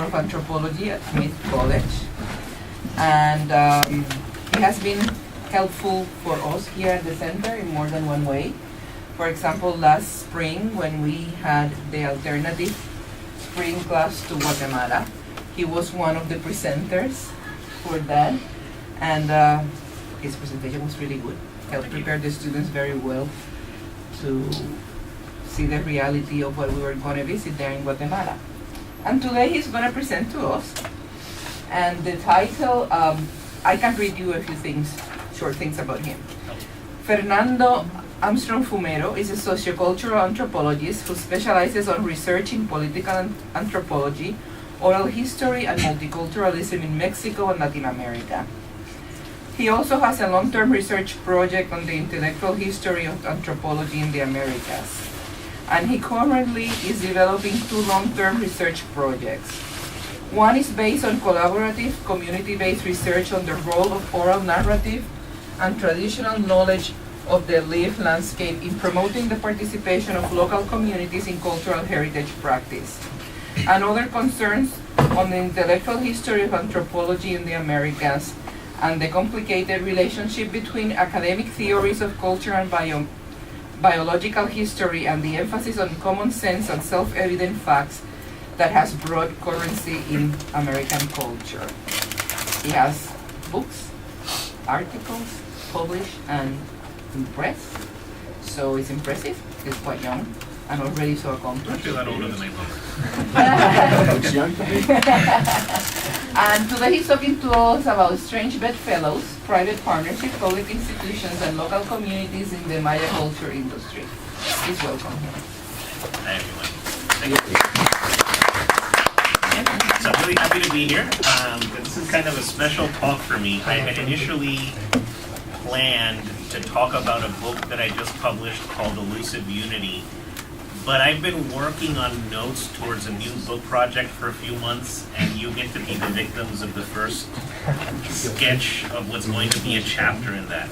of Anthropology at Smith College, and it has been helpful for us here at the center in more than one way. For example, last spring when we had the alternative spring class to Guatemala, he was one of the presenters for that, and his presentation was really good. Helped prepare the students very well to see the reality of what we were going to visit there in Guatemala. And today he's going to present to us. And the title, I can read you a few things, short things about him. Fernando Armstrong-Fumero is a sociocultural anthropologist who specializes on research in political anthropology, oral history, and multiculturalism in Mexico and Latin America. He also has a long-term research project on the intellectual history of anthropology in the Americas. And he currently is developing two long-term research projects. One is based on collaborative, community-based research on the role of oral narrative and traditional knowledge of the lived landscape in promoting the participation of local communities in cultural heritage practice. And other concerns on the intellectual history of anthropology in the Americas and the complicated relationship between academic theories of culture and biological history and the emphasis on common sense and self-evident facts that has broad currency in American culture. He has books, articles published and in press, so it's impressive. He's quite young and already so accomplished. I feel that older than I look. Looks young to me. And today he's talking to us about strange bedfellows, private partnerships, public institutions, and local communities in the Maya culture industry. Please welcome him. Hi, everyone. Thank you. So I'm really happy to be here. This is kind of a special talk for me. I had initially planned to talk about a book that I just published called Elusive Unity, but I've been working on notes towards a new book project for a few months, and you get to be the victims of the first sketch of what's going to be a chapter in that.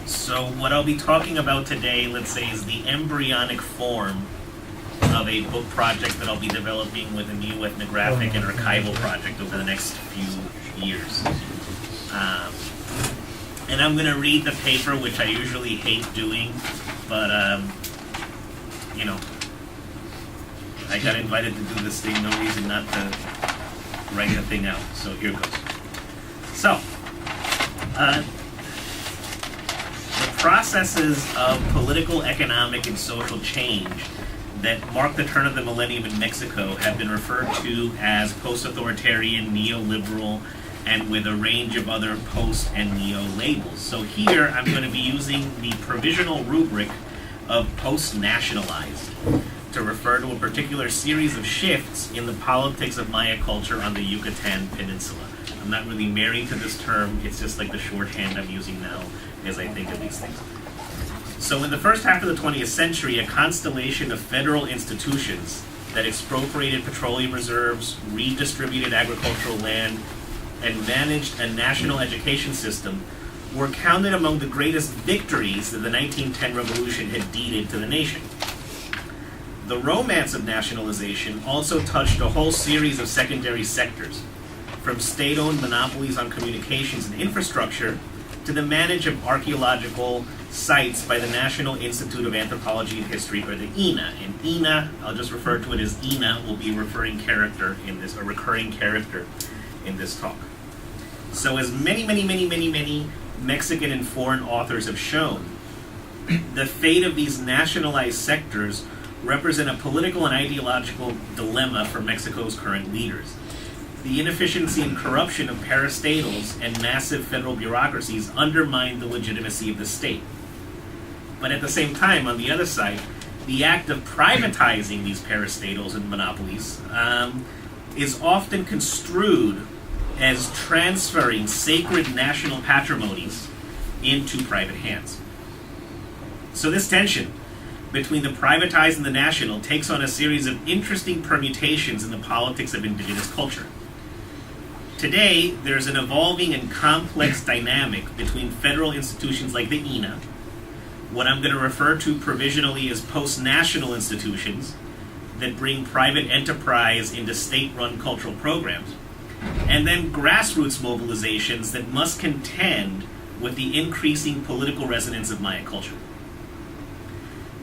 So what I'll be talking about today, let's say, is the embryonic form of a book project that I'll be developing with a new ethnographic and archival project over the next few years. And I'm going to read the paper, which I usually hate doing, but, you know, I got invited to do this thing, no reason not to write the thing out, so here goes. So, the processes of political, economic, and social change that marked the turn of the millennium in Mexico have been referred to as post-authoritarian, neoliberal, and with a range of other post and neo labels. So here I'm going to be using the provisional rubric of post-nationalized to refer to a particular series of shifts in the politics of Maya culture on the Yucatan Peninsula. I'm not really married to this term, it's just like the shorthand I'm using now as I think of these things. So in the first half of the 20th century, a constellation of federal institutions that expropriated petroleum reserves, redistributed agricultural land, and managed a national education system were counted among the greatest victories that the 1910 revolution had deeded to the nation. The romance of nationalization also touched a whole series of secondary sectors, from state-owned monopolies on communications and infrastructure to the management of archaeological sites by the National Institute of Anthropology and History, or the INA. And INA, I'll just refer to it as INA, will be a recurring character in this talk. So as many Mexican and foreign authors have shown, the fate of these nationalized sectors represent a political and ideological dilemma for Mexico's current leaders. The inefficiency and corruption of parastatals and massive federal bureaucracies undermine the legitimacy of the state. But at the same time, on the other side, the act of privatizing these parastatals and monopolies is often construed as transferring sacred national patrimonies into private hands. So this tension between the privatized and the national takes on a series of interesting permutations in the politics of indigenous culture. Today, there's an evolving and complex dynamic between federal institutions like the INA, what I'm going to refer to provisionally as post-national institutions, that bring private enterprise into state-run cultural programs, and then grassroots mobilizations that must contend with the increasing political resonance of Maya culture.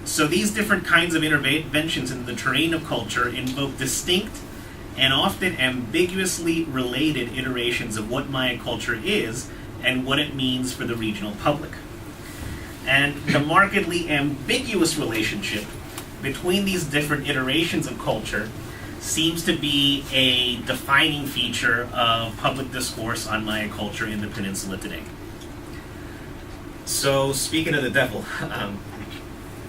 So these different kinds of interventions in the terrain of culture invoke distinct and often ambiguously related iterations of what Maya culture is and what it means for the regional public. And the markedly ambiguous relationship between these different iterations of culture seems to be a defining feature of public discourse on Maya culture in the peninsula today. So, speaking of the devil,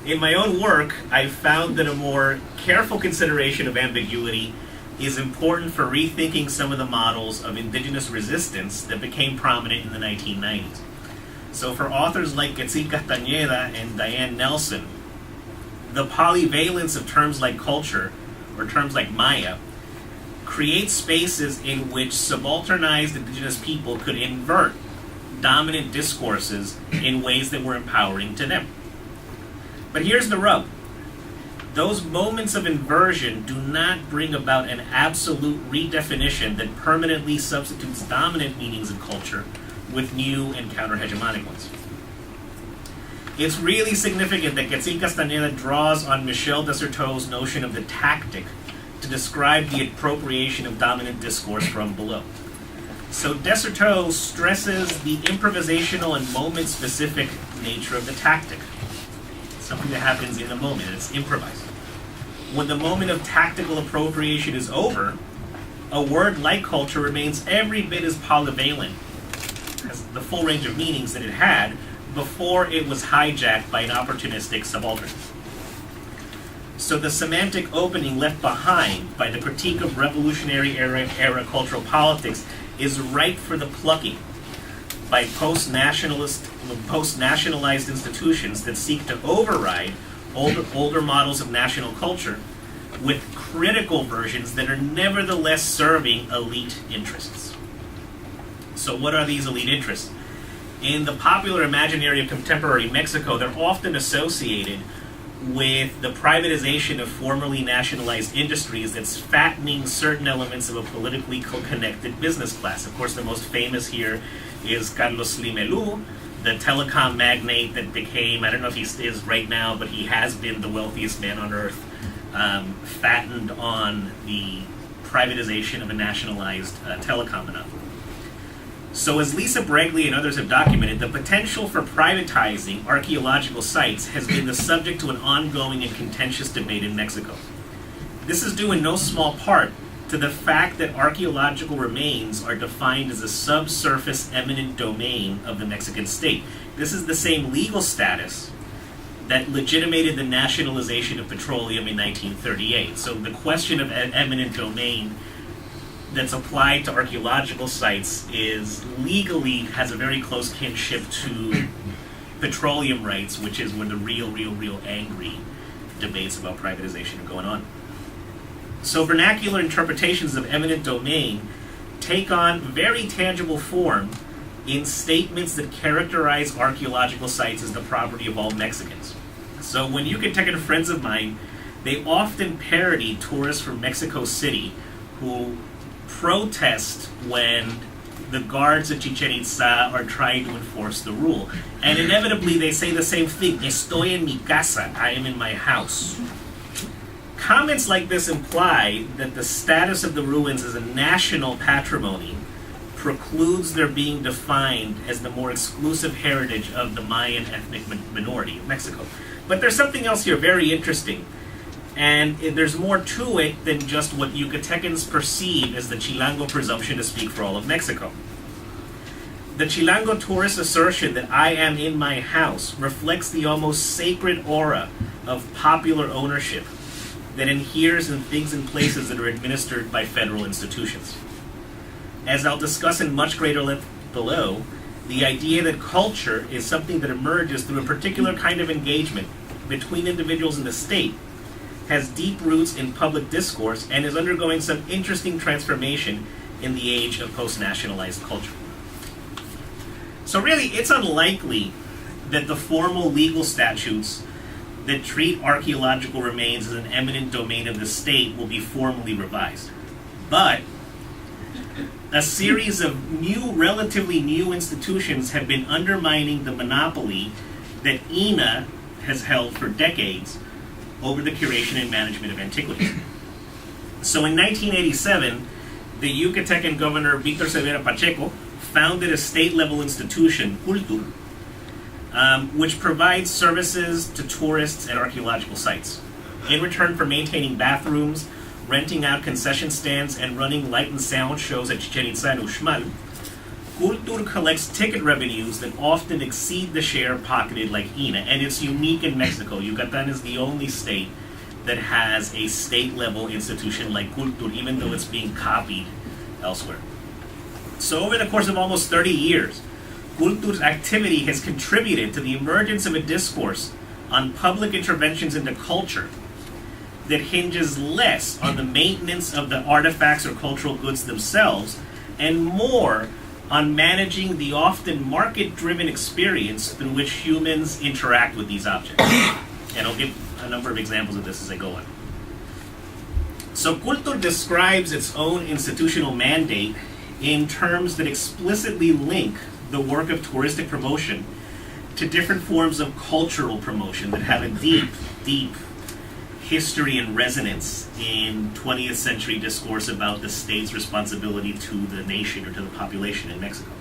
in my own work, I've found that a more careful consideration of ambiguity is important for rethinking some of the models of indigenous resistance that became prominent in the 1990s. So for authors like Quetzil Castañeda and Diane Nelson, the polyvalence of terms like culture, or terms like Maya, creates spaces in which subalternized indigenous people could invert dominant discourses in ways that were empowering to them. But here's the rub. Those moments of inversion do not bring about an absolute redefinition that permanently substitutes dominant meanings of culture with new and counter-hegemonic ones. It's really significant that Quetzil Castañeda draws on Michel Desserteau's notion of the tactic to describe the appropriation of dominant discourse from below. So Desserteau stresses the improvisational and moment-specific nature of the tactic. Something that happens in the moment, it's improvised. When the moment of tactical appropriation is over, a word like culture remains every bit as polyvalent, has the full range of meanings that it had before it was hijacked by an opportunistic subaltern. So the semantic opening left behind by the critique of revolutionary era cultural politics is ripe for the plucking by post-nationalized institutions that seek to override older models of national culture with critical versions that are nevertheless serving elite interests. So what are these elite interests? In the popular imaginary of contemporary Mexico, they're often associated with the privatization of formerly nationalized industries that's fattening certain elements of a politically connected business class. Of course, the most famous here is Carlos Slim Helú, the telecom magnate that became, I don't know if he is right now, but he has been the wealthiest man on earth, fattened on the privatization of a nationalized telecom monopoly. So as Lisa Bregley and others have documented, the potential for privatizing archaeological sites has been the subject to an ongoing and contentious debate in Mexico. This is due in no small part to the fact that archaeological remains are defined as a subsurface eminent domain of the Mexican state. This is the same legal status that legitimated the nationalization of petroleum in 1938. So the question of eminent domain that's applied to archaeological sites is legally has a very close kinship to petroleum rights, which is where the real angry debates about privatization are going on. So vernacular interpretations of eminent domain take on very tangible form in statements that characterize archaeological sites as the property of all Mexicans. So when Yucatecan friends of mine, they often parody tourists from Mexico City who protest when the guards at Chichen Itza are trying to enforce the rule. And inevitably they say the same thing, estoy en mi casa, I am in my house. Comments like this imply that the status of the ruins as a national patrimony precludes their being defined as the more exclusive heritage of the Mayan ethnic minority of Mexico. But there's something else here very interesting, and there's more to it than just what Yucatecans perceive as the Chilango presumption to speak for all of Mexico. The Chilango tourist assertion that I am in my house reflects the almost sacred aura of popular ownership that inheres in things and places that are administered by federal institutions. As I'll discuss in much greater length below, the idea that culture is something that emerges through a particular kind of engagement between individuals and the state has deep roots in public discourse and is undergoing some interesting transformation in the age of post-nationalized culture. So really, it's unlikely that the formal legal statutes that treat archaeological remains as an eminent domain of the state will be formally revised. But a series of relatively new institutions have been undermining the monopoly that INA has held for decades over the curation and management of antiquities. So in 1987, the Yucatecan governor Víctor Severa Pacheco founded a state-level institution, Cultur, which provides services to tourists at archaeological sites. In return for maintaining bathrooms, renting out concession stands, and running light and sound shows at Chichen Itza and Uxmal, Cultur collects ticket revenues that often exceed the share pocketed like INA, and it's unique in Mexico. Yucatan is the only state that has a state-level institution like Cultur, even though it's being copied elsewhere. So over the course of almost 30 years, Cultur's activity has contributed to the emergence of a discourse on public interventions into culture that hinges less on the maintenance of the artifacts or cultural goods themselves and more on managing the often market-driven experience through which humans interact with these objects. And I'll give a number of examples of this as I go on. So Cultur describes its own institutional mandate in terms that explicitly link the work of touristic promotion to different forms of cultural promotion that have a deep, deep history and resonance in 20th century discourse about the state's responsibility to the nation or to the population in Mexico.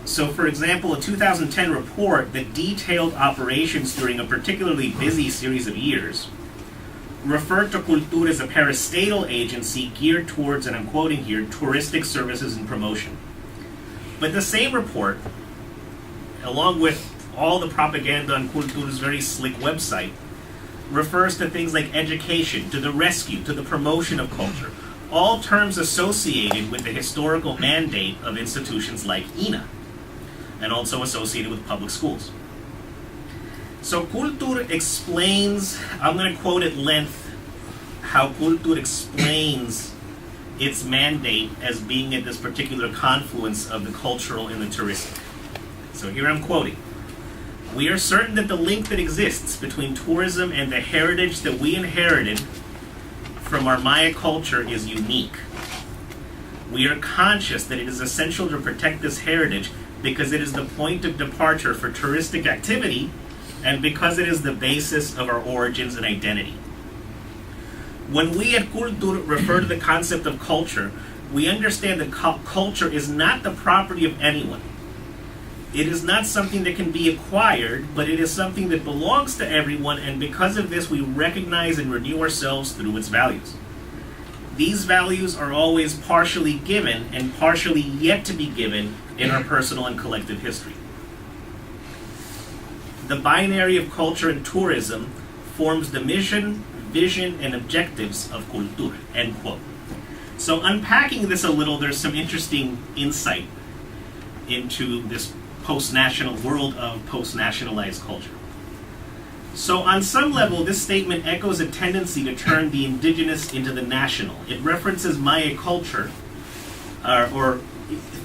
So, for example, a 2010 report that detailed operations during a particularly busy series of years referred to Cultur as a parastatal agency geared towards, and I'm quoting here, touristic services and promotion. But the same report, along with all the propaganda on Cultur's very slick website, refers to things like education, to the rescue, to the promotion of culture, all terms associated with the historical mandate of institutions like INA, and also associated with public schools. So Cultur explains, I'm going to quote at length how Cultur explains its mandate as being at this particular confluence of the cultural and the touristic. So here I'm quoting. We are certain that the link that exists between tourism and the heritage that we inherited from our Maya culture is unique. We are conscious that it is essential to protect this heritage because it is the point of departure for touristic activity and because it is the basis of our origins and identity. When we at Cultur refer to the concept of culture, we understand that culture is not the property of anyone. It is not something that can be acquired, but it is something that belongs to everyone, and because of this, we recognize and renew ourselves through its values. These values are always partially given and partially yet to be given in our personal and collective history. The binary of culture and tourism forms the mission, vision, and objectives of Cultur, end quote. So unpacking this a little, there's some interesting insight into this post-national world of post-nationalized culture. So on some level, this statement echoes a tendency to turn the indigenous into the national. It references Maya culture, or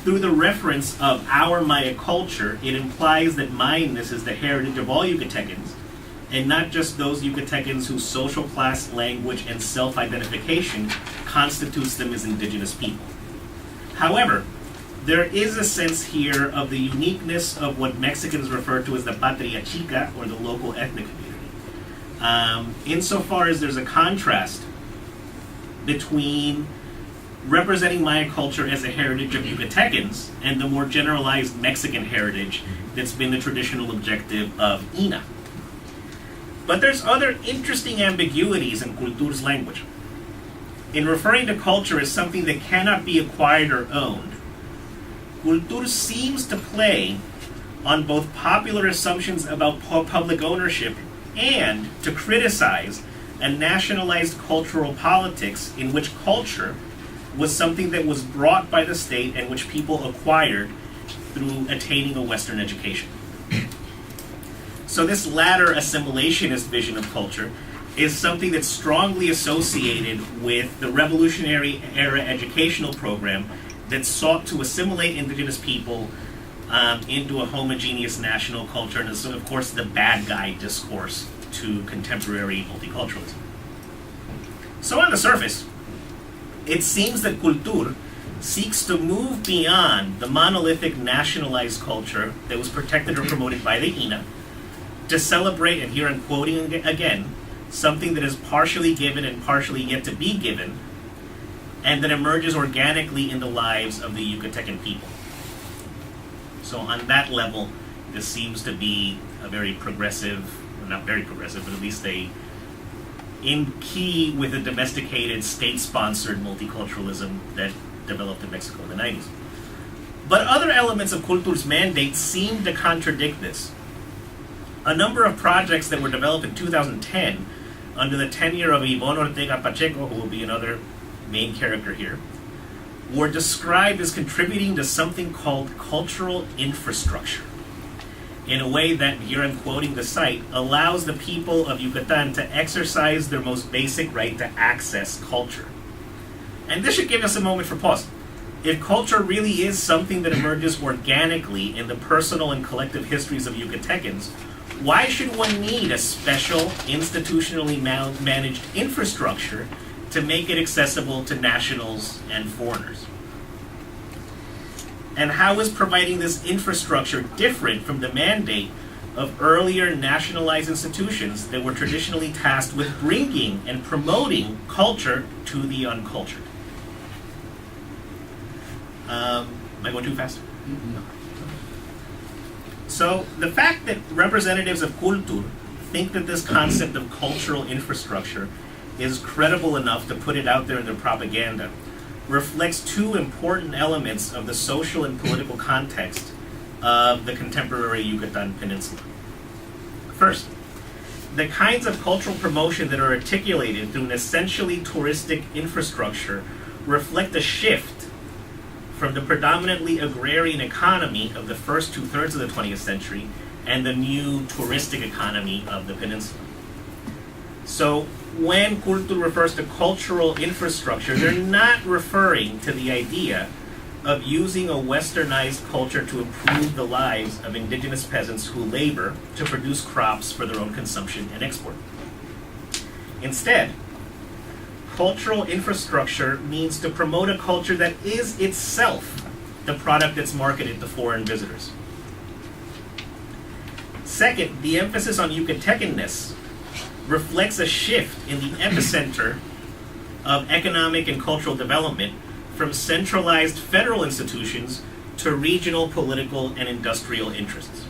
through the reference of our Maya culture, it implies that Mayaness is the heritage of all Yucatecans, and not just those Yucatecans whose social class, language, and self-identification constitutes them as indigenous people. However, there is a sense here of the uniqueness of what Mexicans refer to as the patria chica, or the local ethnic community. Insofar as there's a contrast between representing Maya culture as a heritage of Yucatecans and the more generalized Mexican heritage that's been the traditional objective of INA. But there's other interesting ambiguities in Cultur's language. In referring to culture as something that cannot be acquired or owned, Cultur seems to play on both popular assumptions about public ownership and to criticize a nationalized cultural politics in which culture was something that was brought by the state and which people acquired through attaining a Western education. So this latter assimilationist vision of culture is something that's strongly associated with the revolutionary era educational program that sought to assimilate indigenous people into a homogeneous national culture, and is, of course, the bad guy discourse to contemporary multiculturalism. So on the surface, it seems that culture seeks to move beyond the monolithic nationalized culture that was protected or promoted by the INA to celebrate, and here I'm quoting again, something that is partially given and partially yet to be given, and that emerges organically in the lives of the Yucatecan people. So on that level, this seems to be a very progressive, well, not very progressive, but at least in key with the domesticated, state-sponsored multiculturalism that developed in Mexico in the 90s. But other elements of Culture's mandate seem to contradict this. A number of projects that were developed in 2010 under the tenure of Ivonne Ortega Pacheco, who will be another main character here, were described as contributing to something called cultural infrastructure, in a way that, here I'm quoting the site, allows the people of Yucatan to exercise their most basic right to access culture. And this should give us a moment for pause. If culture really is something that emerges organically in the personal and collective histories of Yucatecans, why should one need a special, institutionally managed infrastructure to make it accessible to nationals and foreigners? And how is providing this infrastructure different from the mandate of earlier nationalized institutions that were traditionally tasked with bringing and promoting culture to the uncultured? Am I going too fast? No. So the fact that representatives of Culture think that this concept of cultural infrastructure is credible enough to put it out there in their propaganda reflects two important elements of the social and political context of the contemporary Yucatan Peninsula. First, the kinds of cultural promotion that are articulated through an essentially touristic infrastructure reflect a shift from the predominantly agrarian economy of the first two-thirds of the 20th century and the new touristic economy of the peninsula. So when Culture refers to cultural infrastructure, they're not referring to the idea of using a westernized culture to improve the lives of indigenous peasants who labor to produce crops for their own consumption and export. Instead, cultural infrastructure means to promote a culture that is itself the product that's marketed to foreign visitors. Second, the emphasis on Yucatecanness reflects a shift in the epicenter of economic and cultural development from centralized federal institutions to regional political and industrial interests.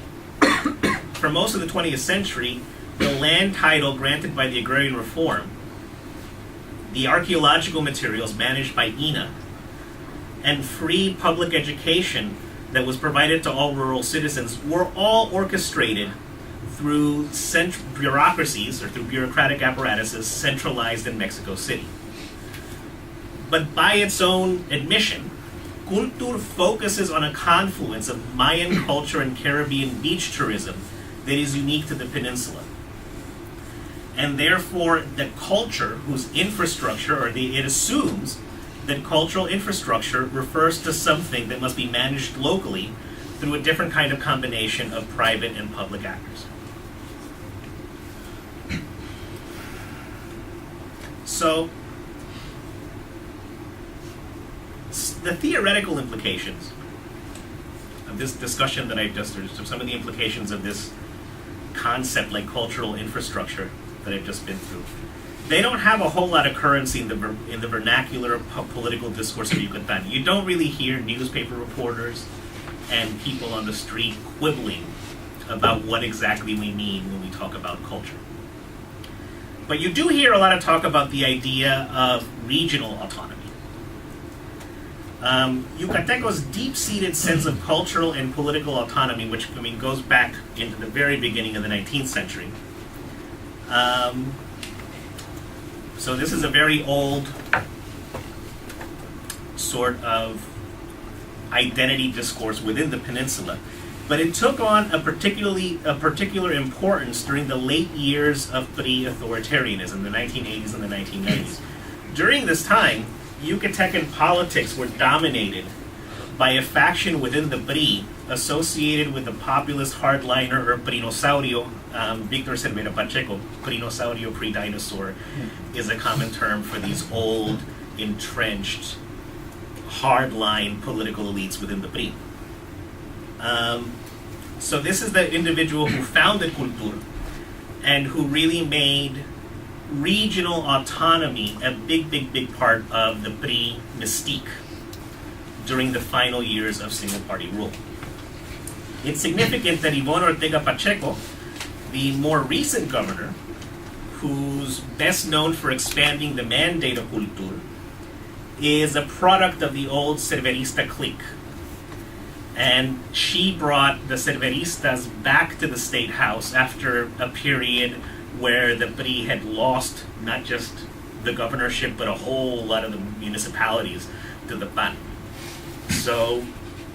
For most of the 20th century, the land title granted by the agrarian reform, the archaeological materials managed by INA, and free public education that was provided to all rural citizens were all orchestrated through bureaucracies or through bureaucratic apparatuses centralized in Mexico City. But by its own admission, Culture focuses on a confluence of Mayan culture and Caribbean beach tourism that is unique to the peninsula. And therefore, the culture whose infrastructure, it assumes that cultural infrastructure refers to something that must be managed locally through a different kind of combination of private and public actors. So, the theoretical implications of this discussion that I've just, or some of the implications of this concept like cultural infrastructure that I've just been through, they don't have a whole lot of currency in the vernacular political discourse of Yucatan. You don't really hear newspaper reporters and people on the street quibbling about what exactly we mean when we talk about culture. But you do hear a lot of talk about the idea of regional autonomy. Yucateco's deep-seated sense of cultural and political autonomy, which goes back into the very beginning of the 19th century. So this is a very old sort of identity discourse within the peninsula, but it took on a particular importance during the late years of pre-authoritarianism, the 1980s and the 1990s. During this time, Yucatecan politics were dominated by a faction within the PRI associated with the populist hardliner or Prinosaurio, Victor Cervera Pacheco. Prinosaurio, pre-dinosaur, is a common term for these old, entrenched, hardline political elites within the PRI. So this is the individual who founded Cultur and who really made regional autonomy a big part of the PRI mystique during the final years of single-party rule. It's significant that Ivonne Ortega Pacheco, the more recent governor, who's best known for expanding the mandate of Cultur, is a product of the old Cerverista clique. And she brought the Cerveristas back to the State House after a period where the PRI had lost not just the governorship, but a whole lot of the municipalities to the PAN. So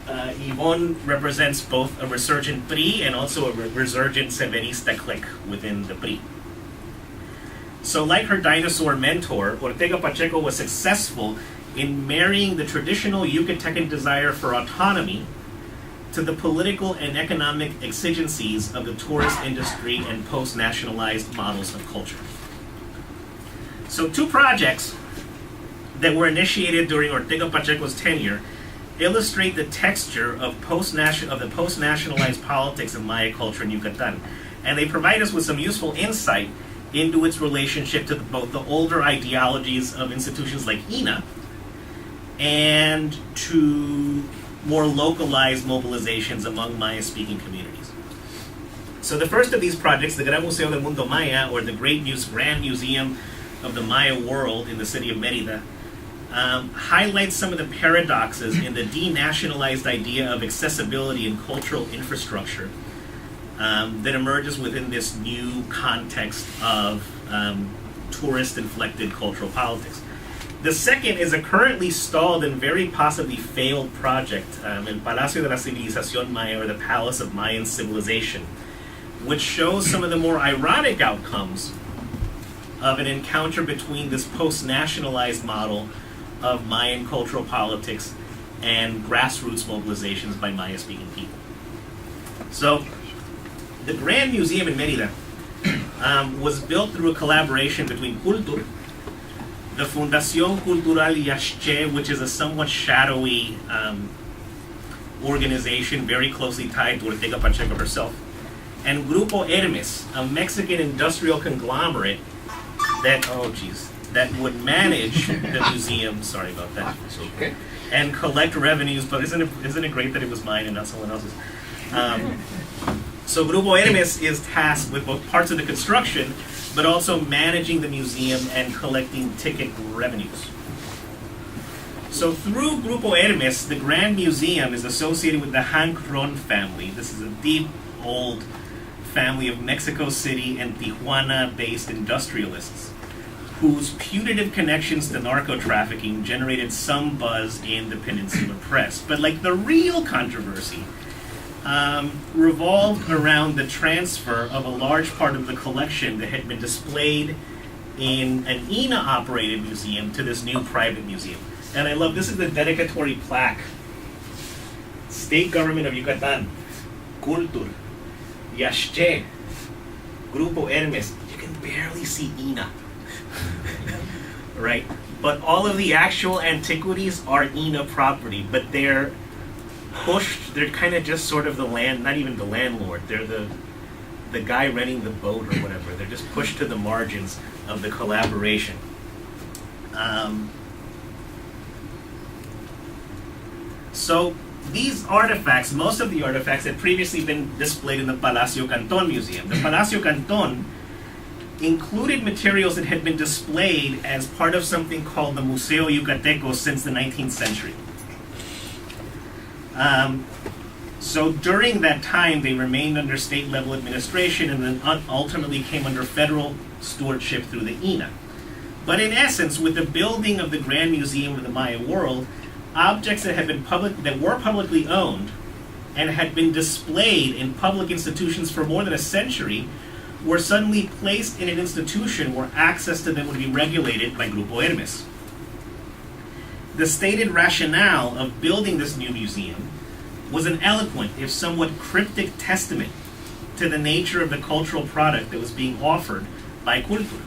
Yvonne represents both a resurgent PRI and also a resurgent Cerverista clique within the PRI. So like her dinosaur mentor, Ortega Pacheco was successful in marrying the traditional Yucatecan desire for autonomy to the political and economic exigencies of the tourist industry and post-nationalized models of culture. So two projects that were initiated during Ortega Pacheco's tenure illustrate the texture of the post-nationalized politics of Maya culture in Yucatan. And they provide us with some useful insight into its relationship to both the older ideologies of institutions like INA and to more localized mobilizations among Maya-speaking communities. So the first of these projects, the Gran Museo del Mundo Maya, or the Grand Museum of the Maya World in the city of Mérida, highlights some of the paradoxes in the denationalized idea of accessibility and cultural infrastructure that emerges within this new context of tourist-inflected cultural politics. The second is a currently stalled and very possibly failed project, El Palacio de la Civilización Maya, or the Palace of Mayan Civilization, which shows some of the more ironic outcomes of an encounter between this post-nationalized model of Mayan cultural politics and grassroots mobilizations by Maya-speaking people. So, the Grand Museum in Mérida was built through a collaboration between Cultur, the Fundación Cultural Yaxche, which is a somewhat shadowy organization very closely tied to Ortega Pacheco herself, and Grupo Hermes, a Mexican industrial conglomerate that would manage the museum, sorry about that, Okay. and collect revenues, but isn't it great that it was mine and not someone else's? So Grupo Hermes is tasked with both parts of the construction, but also managing the museum and collecting ticket revenues. So through Grupo Hermes, the Grand Museum is associated with the Hankron family. This is a deep, old family of Mexico City and Tijuana-based industrialists whose putative connections to narco-trafficking generated some buzz in the Peninsular press. But like the real controversy revolved around the transfer of a large part of the collection that had been displayed in an INA-operated museum to this new private museum. And I love, this is the dedicatory plaque. State Government of Yucatan, Cultur, Yaxche, Grupo Hermes. You can barely see INA. Right? But all of the actual antiquities are INA property, but they're pushed, they're kind of just sort of the land, not even the landlord, they're the guy renting the boat or whatever. They're just pushed to the margins of the collaboration. So these artifacts, most of the artifacts had previously been displayed in the Palacio Canton Museum. The Palacio Canton included materials that had been displayed as part of something called the Museo Yucateco since the 19th century. So during that time, they remained under state-level administration and then ultimately came under federal stewardship through the INA. But in essence, with the building of the Grand Museum of the Maya World, objects that were publicly owned and had been displayed in public institutions for more than a century were suddenly placed in an institution where access to them would be regulated by Grupo Hermes. The stated rationale of building this new museum was an eloquent, if somewhat cryptic, testament to the nature of the cultural product that was being offered by Cultura.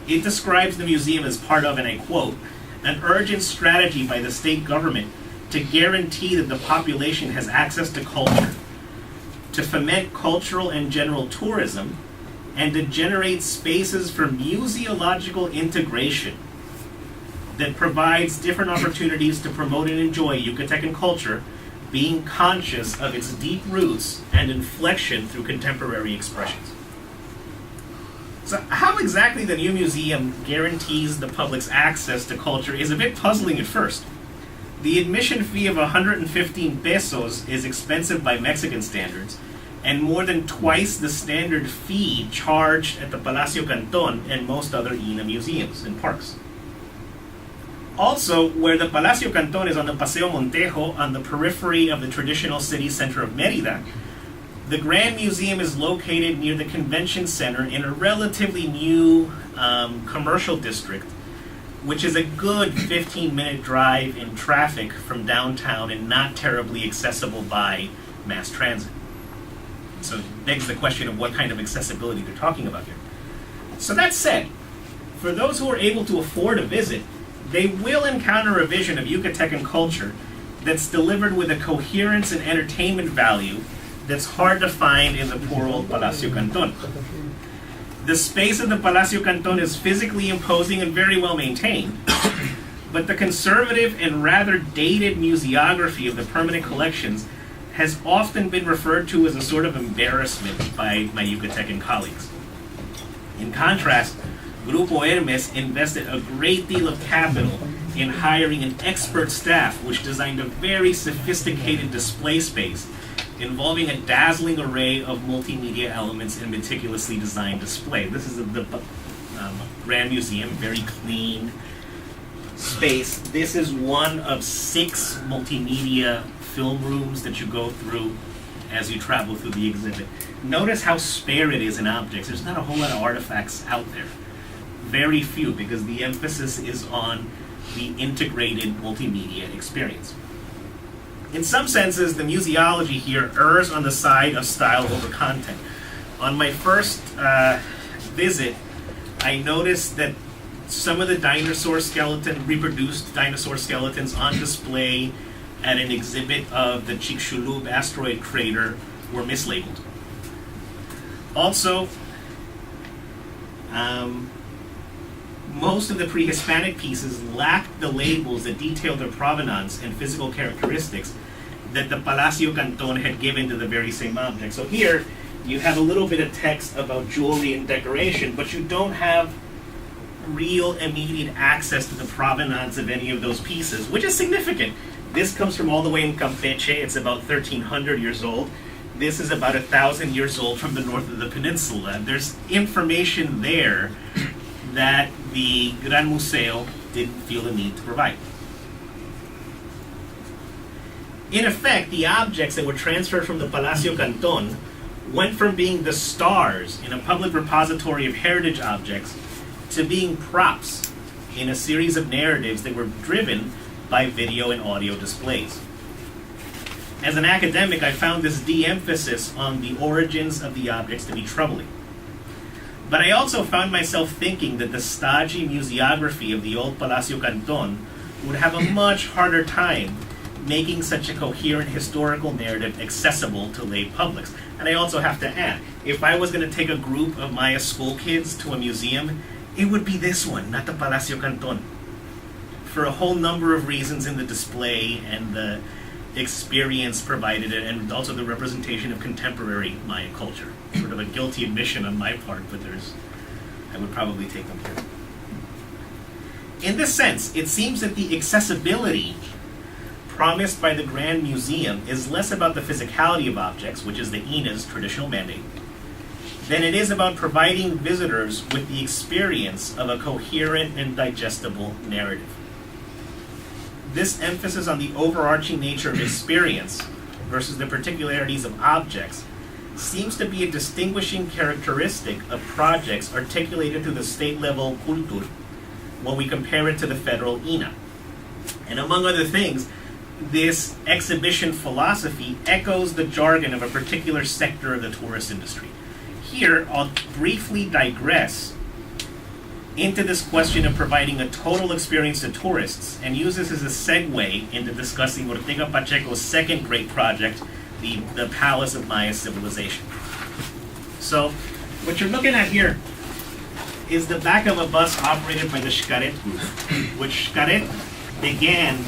It describes the museum as part of, and I quote, an urgent strategy by the state government to guarantee that the population has access to culture, to foment cultural and general tourism, and to generate spaces for museological integration that provides different opportunities to promote and enjoy Yucatecan culture, being conscious of its deep roots and inflection through contemporary expressions. So how exactly the new museum guarantees the public's access to culture is a bit puzzling at first. The admission fee of 115 pesos is expensive by Mexican standards, and more than twice the standard fee charged at the Palacio Canton and most other INA museums and parks. Also, where the Palacio Canton is on the Paseo Montejo, on the periphery of the traditional city center of Mérida, the Grand Museum is located near the convention center in a relatively new commercial district, which is a good 15-minute drive in traffic from downtown and not terribly accessible by mass transit. So it begs the question of what kind of accessibility they're talking about here. So that said, for those who are able to afford a visit, they will encounter a vision of Yucatecan culture that's delivered with a coherence and entertainment value that's hard to find in the poor old Palacio Canton. The space of the Palacio Canton is physically imposing and very well maintained, but the conservative and rather dated museography of the permanent collections has often been referred to as a sort of embarrassment by my Yucatecan colleagues. In contrast, Grupo Hermes invested a great deal of capital in hiring an expert staff which designed a very sophisticated display space involving a dazzling array of multimedia elements in meticulously designed display. This is the Grand Museum, very clean space. This is one of 6 multimedia film rooms that you go through as you travel through the exhibit. Notice how spare it is in objects. There's not a whole lot of artifacts out there. Very few, because the emphasis is on the integrated multimedia experience. In some senses, the museology here errs on the side of style over content. On my first visit, I noticed that some of the reproduced dinosaur skeletons on display at an exhibit of the Chicxulub asteroid crater were mislabeled. Also, most of the pre-Hispanic pieces lacked the labels that detailed their provenance and physical characteristics that the Palacio Canton had given to the very same object. So here, you have a little bit of text about jewelry and decoration, but you don't have real immediate access to the provenance of any of those pieces, which is significant. This comes from all the way in Campeche. It's about 1,300 years old. This is about 1,000 years old from the north of the peninsula. There's information there that the Gran Museo didn't feel the need to provide. In effect, the objects that were transferred from the Palacio Canton went from being the stars in a public repository of heritage objects to being props in a series of narratives that were driven by video and audio displays. As an academic, I found this de-emphasis on the origins of the objects to be troubling. But I also found myself thinking that the stodgy museography of the old Palacio Canton would have a much harder time making such a coherent historical narrative accessible to lay publics. And I also have to add, if I was going to take a group of Maya school kids to a museum, it would be this one, not the Palacio Canton, for a whole number of reasons in the display and the experience provided, and also the representation of contemporary Maya culture. Sort of a guilty admission on my part, but I would probably take them here. In this sense, it seems that the accessibility promised by the Grand Museum is less about the physicality of objects, which is the INA's traditional mandate, than it is about providing visitors with the experience of a coherent and digestible narrative. This emphasis on the overarching nature of experience versus the particularities of objects seems to be a distinguishing characteristic of projects articulated through the state-level culture when we compare it to the federal INA. And among other things, this exhibition philosophy echoes the jargon of a particular sector of the tourist industry. Here, I'll briefly digress into this question of providing a total experience to tourists and use this as a segue into discussing Ortega Pacheco's second great project, the Palace of Maya Civilization. So, what you're looking at here is the back of a bus operated by the Xcaret Group, which Xcaret began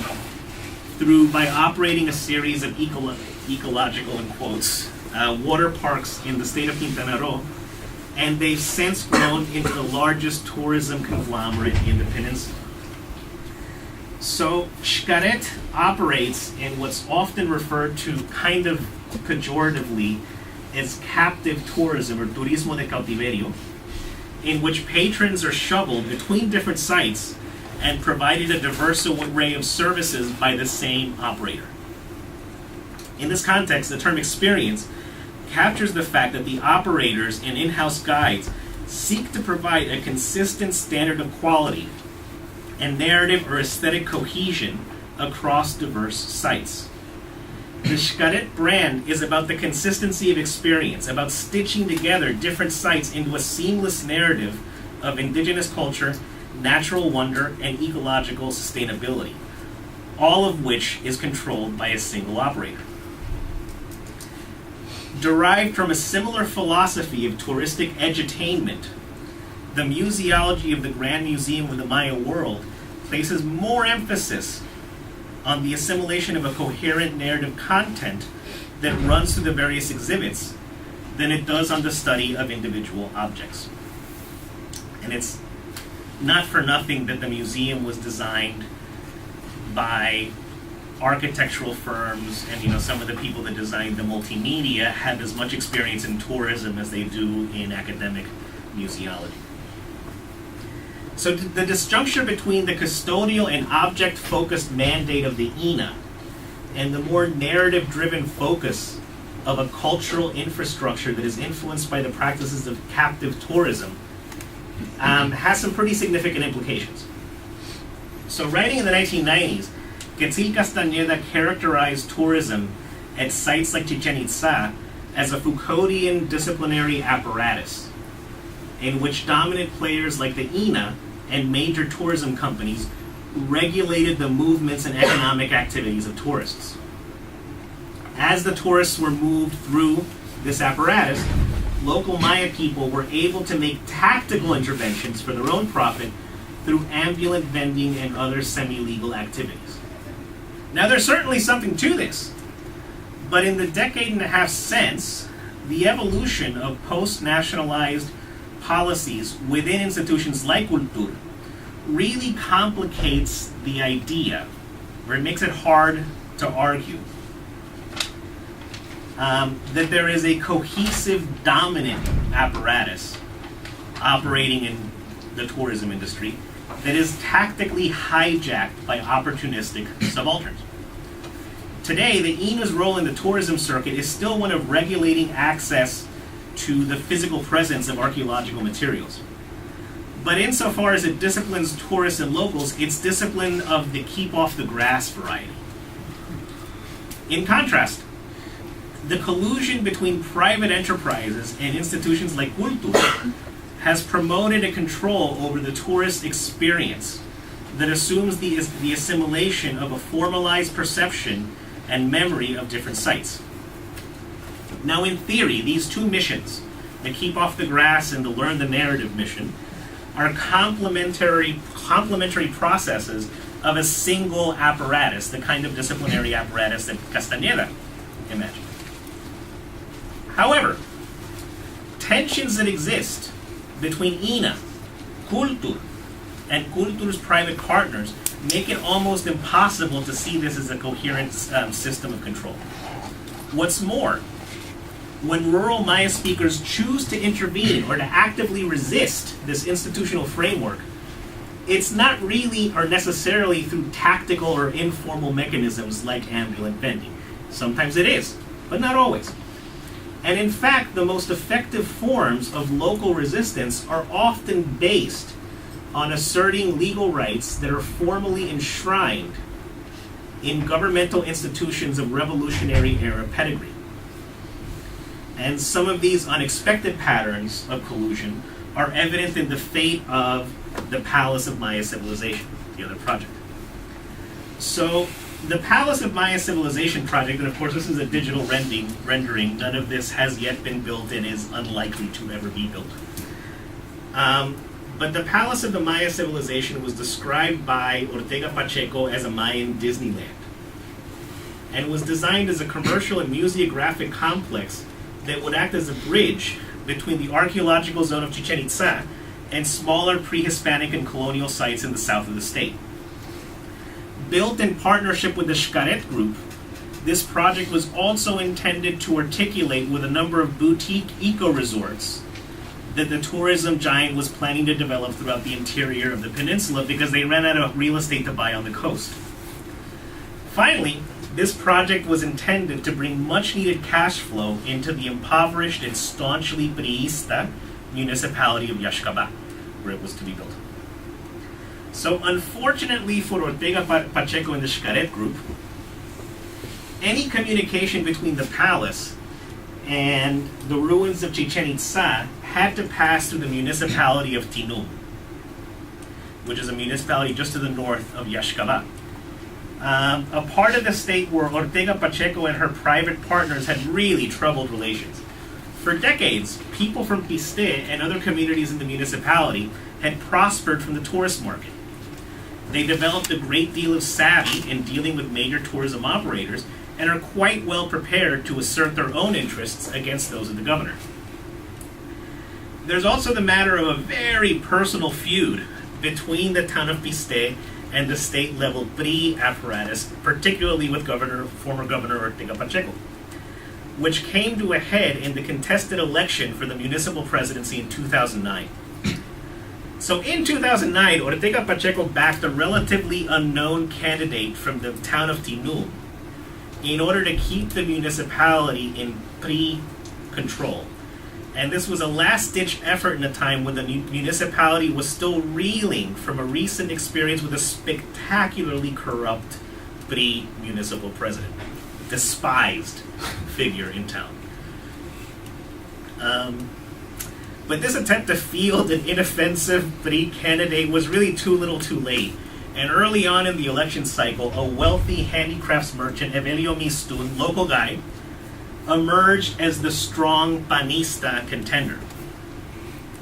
by operating a series of ecological, in quotes, water parks in the state of Quintana Roo, and they've since grown into the largest tourism conglomerate in the peninsula. So Xcaret operates in what's often referred to kind of pejoratively as captive tourism, or turismo de cautiverio, in which patrons are shuttled between different sites and provided a diverse array of services by the same operator. In this context, the term experience captures the fact that the operators and in-house guides seek to provide a consistent standard of quality and narrative or aesthetic cohesion across diverse sites. The Xcaret brand is about the consistency of experience, about stitching together different sites into a seamless narrative of indigenous culture, natural wonder, and ecological sustainability, all of which is controlled by a single operator. Derived from a similar philosophy of touristic edutainment, the museology of the Grand Museum of the Maya World places more emphasis on the assimilation of a coherent narrative content that runs through the various exhibits than it does on the study of individual objects. And it's not for nothing that the museum was designed by architectural firms, and some of the people that designed the multimedia have as much experience in tourism as they do in academic museology. So the disjuncture between the custodial and object-focused mandate of the INA and the more narrative-driven focus of a cultural infrastructure that is influenced by the practices of captive tourism has some pretty significant implications. So writing in the 1990s, Quetzil Castañeda characterized tourism at sites like Chichen Itza as a Foucauldian disciplinary apparatus in which dominant players like the INA and major tourism companies regulated the movements and economic activities of tourists. As the tourists were moved through this apparatus, local Maya people were able to make tactical interventions for their own profit through ambulant vending and other semi-legal activities. Now, there's certainly something to this, but in the decade and a half since, the evolution of post-nationalized policies within institutions like Cultura really complicates the idea, or it makes it hard to argue, that there is a cohesive, dominant apparatus operating in the tourism industry that is tactically hijacked by opportunistic subalterns. Today, the INA's role in the tourism circuit is still one of regulating access to the physical presence of archaeological materials. But insofar as it disciplines tourists and locals, it's discipline of the keep-off-the-grass variety. In contrast, the collusion between private enterprises and institutions like Cultura has promoted a control over the tourist experience that assumes the assimilation of a formalized perception and memory of different sites. Now, in theory, these two missions, the Keep Off the Grass and the Learn the Narrative mission, are complementary processes of a single apparatus, the kind of disciplinary apparatus that Castañeda imagined. However, tensions that exist between INA, Cultura, and Cultura's private partners make it almost impossible to see this as a coherent system of control. What's more, when rural Maya speakers choose to intervene or to actively resist this institutional framework, it's not really or necessarily through tactical or informal mechanisms like ambulant vending. Sometimes it is, but not always. And in fact, the most effective forms of local resistance are often based on asserting legal rights that are formally enshrined in governmental institutions of revolutionary era pedigree. And some of these unexpected patterns of collusion are evident in the fate of the Palace of Maya Civilization, the other project. So the Palace of Maya Civilization project, and of course this is a digital rendering, none of this has yet been built and is unlikely to ever be built. But the Palace of the Maya Civilization was described by Ortega Pacheco as a Mayan Disneyland, and was designed as a commercial and museographic complex that would act as a bridge between the archaeological zone of Chichen Itza and smaller pre-Hispanic and colonial sites in the south of the state. Built in partnership with the Xcaret Group, this project was also intended to articulate with a number of boutique eco-resorts that the tourism giant was planning to develop throughout the interior of the peninsula because they ran out of real estate to buy on the coast. Finally, this project was intended to bring much-needed cash flow into the impoverished and staunchly priista municipality of Yaxcabá, where it was to be built. So unfortunately for Ortega Pacheco and the Xcaret Group, any communication between the palace and the ruins of Chichen Itza had to pass through the municipality of Tinum, which is a municipality just to the north of Yaxcabá. A part of the state where Ortega Pacheco and her private partners had really troubled relations. For decades, people from Piste and other communities in the municipality had prospered from the tourist market. They developed a great deal of savvy in dealing with major tourism operators and are quite well prepared to assert their own interests against those of the governor. There's also the matter of a very personal feud between the town of Piste and the state-level PRI apparatus, particularly with former Governor Ortega Pacheco, which came to a head in the contested election for the municipal presidency in 2009. So in 2009, Ortega Pacheco backed a relatively unknown candidate from the town of Tinum in order to keep the municipality in PRI control. And this was a last-ditch effort in a time when the municipality was still reeling from a recent experience with a spectacularly corrupt PRI municipal president, despised figure in town. But this attempt to field an inoffensive PRI candidate was really too little too late. And early on in the election cycle, a wealthy handicrafts merchant, Evelio Mistun, local guy, emerged as the strong panista contender.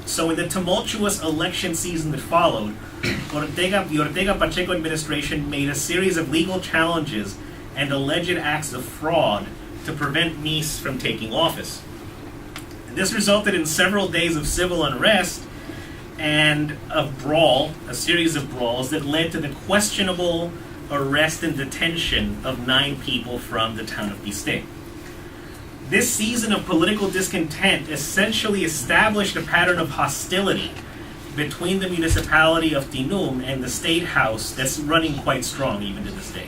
So in the tumultuous election season that followed, the Ortega Pacheco administration made a series of legal challenges and alleged acts of fraud to prevent Mis from taking office. And this resulted in several days of civil unrest and a series of brawls that led to the questionable arrest and detention of 9 people from the town of Piste. This season of political discontent essentially established a pattern of hostility between the municipality of Tinum and the State House that's running quite strong even to this day.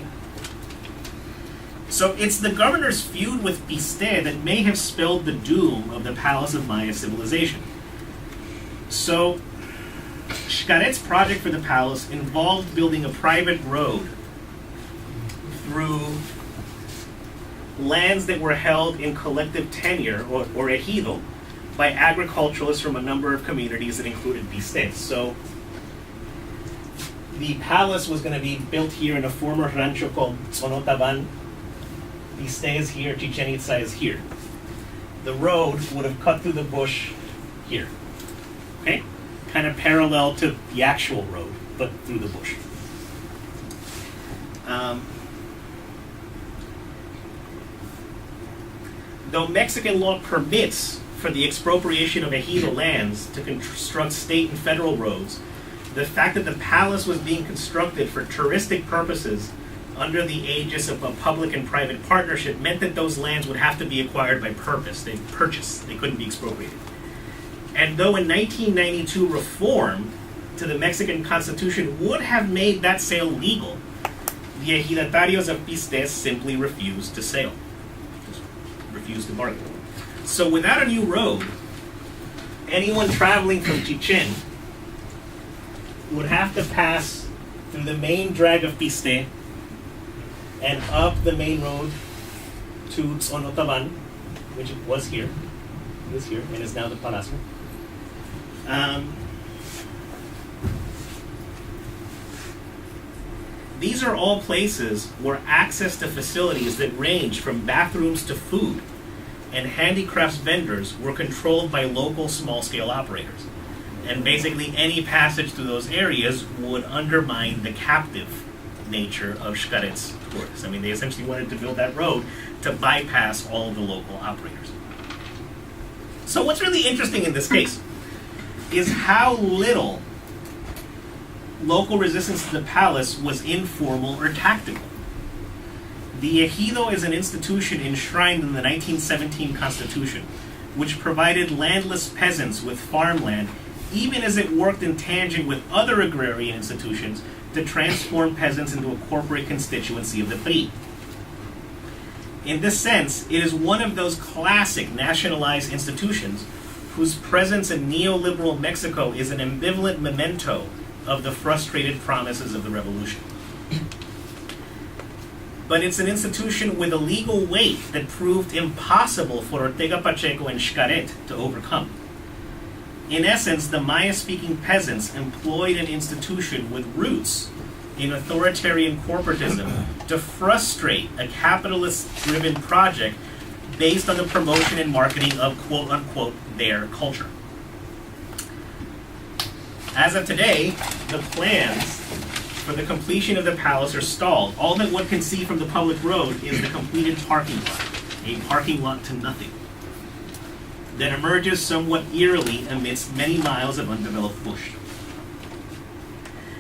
So it's the governor's feud with Piste that may have spelled the doom of the Palace of Maya Civilization. So Xcaret's project for the palace involved building a private road through lands that were held in collective tenure, or ejido, by agriculturalists from a number of communities that included Piste. So the palace was going to be built here in a former rancho called Tzonotaban. Piste is here, Chichen Itza is here. The road would have cut through the bush here. Okay? Kind of parallel to the actual road, but through the bush. Though Mexican law permits for the expropriation of ejido lands to construct state and federal roads, the fact that the palace was being constructed for touristic purposes under the aegis of a public and private partnership meant that those lands would have to be acquired by purpose. They couldn't be expropriated. And though in 1992 reform to the Mexican Constitution would have made that sale legal, the ejidatarios of Piste simply refused to sell. Refused to bargain. So without a new road, anyone traveling from Chichen would have to pass through the main drag of Piste and up the main road to Onotaban, which was here, and is now the Palacio. These are all places where access to facilities that range from bathrooms to food and handicrafts vendors were controlled by local small-scale operators. And basically any passage through those areas would undermine the captive nature of Xcaret's tourists. I mean, they essentially wanted to build that road to bypass all of the local operators. So what's really interesting in this case is how little local resistance to the palace was informal or tactical. The ejido is an institution enshrined in the 1917 Constitution, which provided landless peasants with farmland, even as it worked in tangent with other agrarian institutions to transform peasants into a corporate constituency of the PRI. In this sense, it is one of those classic nationalized institutions whose presence in neoliberal Mexico is an ambivalent memento of the frustrated promises of the revolution. But it's an institution with a legal weight that proved impossible for Ortega Pacheco and Xcaret to overcome. In essence, the Maya-speaking peasants employed an institution with roots in authoritarian corporatism to frustrate a capitalist-driven project based on the promotion and marketing of quote-unquote their culture. As of today, the plans for the completion of the palace are stalled. All that one can see from the public road is the completed parking lot, a parking lot to nothing, that emerges somewhat eerily amidst many miles of undeveloped bush.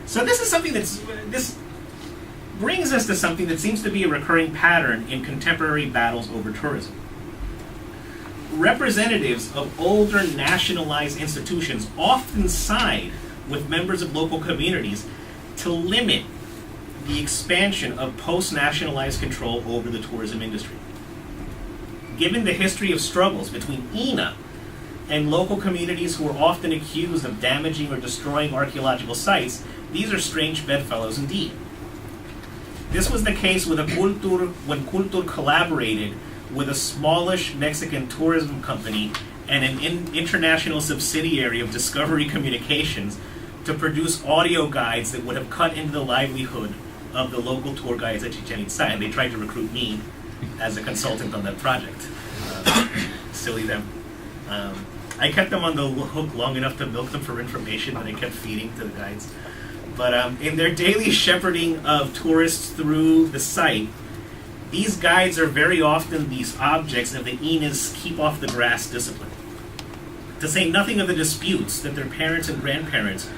So this is something this brings us to something that seems to be a recurring pattern in contemporary battles over tourism. Representatives of older nationalized institutions often side with members of local communities to limit the expansion of post-nationalized control over the tourism industry. Given the history of struggles between INA and local communities who are often accused of damaging or destroying archaeological sites, these are strange bedfellows indeed. This was the case with when Cultur collaborated with a smallish Mexican tourism company and an international subsidiary of Discovery Communications to produce audio guides that would have cut into the livelihood of the local tour guides at Chichen Itza, and they tried to recruit me as a consultant on that project. Silly them. I kept them on the hook long enough to milk them for information that I kept feeding to the guides. But in their daily shepherding of tourists through the site, these guides are very often these objects of the INA's keep off the grass discipline. To say nothing of the disputes that their parents and grandparents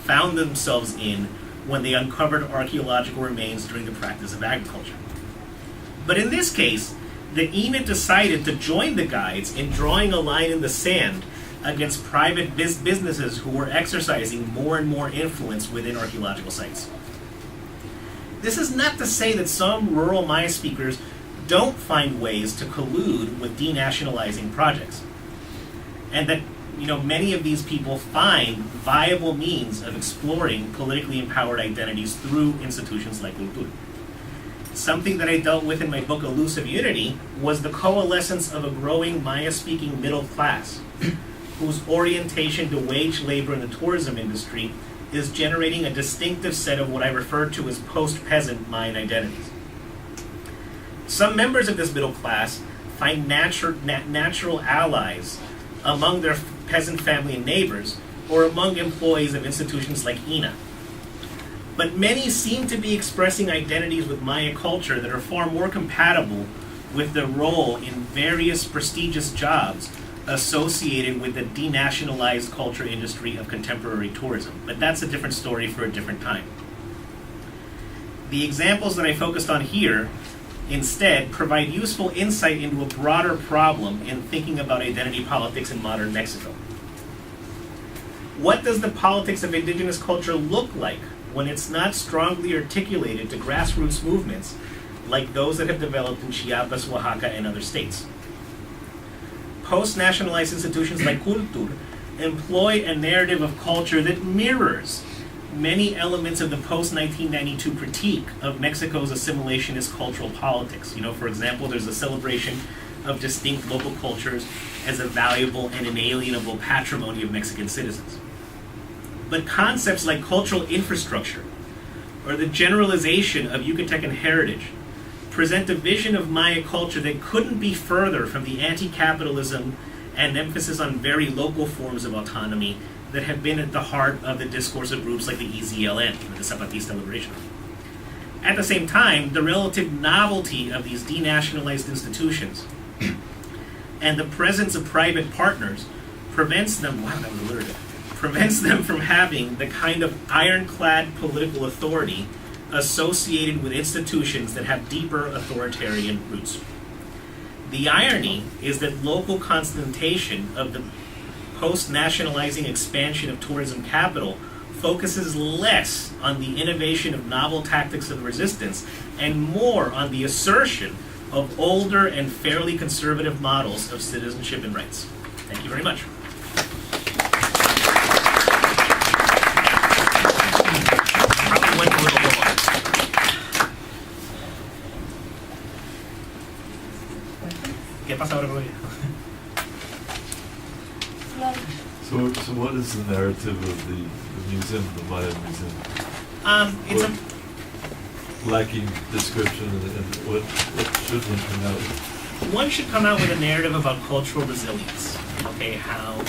found themselves in when they uncovered archaeological remains during the practice of agriculture. But in this case, the INA decided to join the guides in drawing a line in the sand against private businesses who were exercising more and more influence within archaeological sites. This is not to say that some rural Maya speakers don't find ways to collude with denationalizing projects, and that many of these people find viable means of exploring politically empowered identities through institutions like Cultur. Something that I dealt with in my book Elusive Unity was the coalescence of a growing Maya-speaking middle class whose orientation to wage labor in the tourism industry is generating a distinctive set of what I refer to as post-peasant Mayan identities. Some members of this middle class find natural allies among their peasant family and neighbors, or among employees of institutions like INA. But many seem to be expressing identities with Maya culture that are far more compatible with their role in various prestigious jobs associated with the denationalized culture industry of contemporary tourism. But that's a different story for a different time. The examples that I focused on here instead provide useful insight into a broader problem in thinking about identity politics in modern Mexico. What does the politics of indigenous culture look like when it's not strongly articulated to grassroots movements like those that have developed in Chiapas, Oaxaca, and other states? Post-nationalized institutions like Cultur employ a narrative of culture that mirrors many elements of the post-1992 critique of Mexico's assimilationist cultural politics. For example, there's a celebration of distinct local cultures as a valuable and inalienable patrimony of Mexican citizens. But concepts like cultural infrastructure or the generalization of Yucatecan heritage present a vision of Maya culture that couldn't be further from the anti-capitalism and emphasis on very local forms of autonomy that have been at the heart of the discourse of groups like the EZLN, or the Zapatista Liberation Army. At the same time, the relative novelty of these denationalized institutions and the presence of private partners prevents them from having the kind of ironclad political authority associated with institutions that have deeper authoritarian roots. The irony is that local concentration of the post-nationalizing expansion of tourism capital focuses less on the innovation of novel tactics of resistance and more on the assertion of older and fairly conservative models of citizenship and rights. Thank you very much. Probably went a little long. ¿Qué pasa ahora, Gloria? So what is the narrative of the museum, the Maya Museum? It's Lacking description, and what should one come out with? One should come out with a narrative about cultural resilience. Okay, how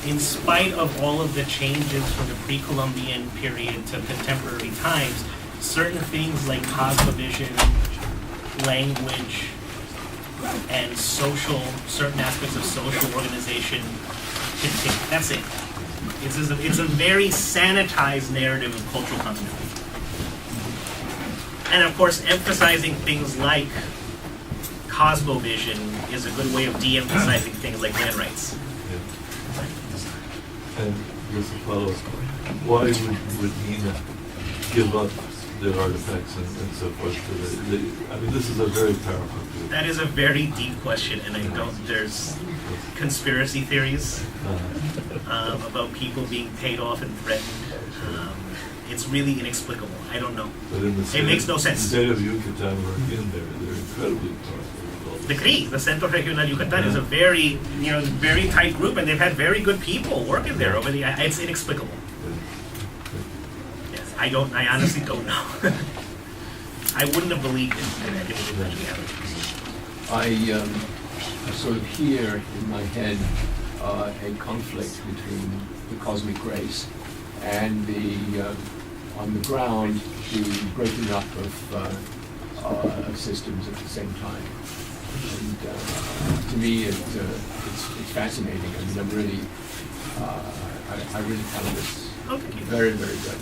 in spite of all of the changes from the pre-Columbian period to contemporary times, certain things like cosmovision, language, and certain aspects of social organization continue. That's it. It's a very sanitized narrative of cultural continuity. And of course, emphasizing things like cosmovision is a good way of de-emphasizing things like land rights. Yeah. And Mr. Fellows, why would Nina give up the artifacts and so forth? This is a very powerful group. That is a very deep question, and there's conspiracy theories about people being paid off and threatened. It's really inexplicable. I don't know. But in the it makes no sense. The state of Yucatan, we're in there. They're incredibly powerful. The CRI, the Centro Regional Yucatan, is a very, very tight group, and they've had very good people working there over the. It's inexplicable. Yes, I honestly don't know. I wouldn't have believed it if it actually happened. I sort of hear in my head a conflict between the cosmic race and the on the ground, the breaking up of systems at the same time. And to me, it's fascinating. I'm really, I really found this very, very good,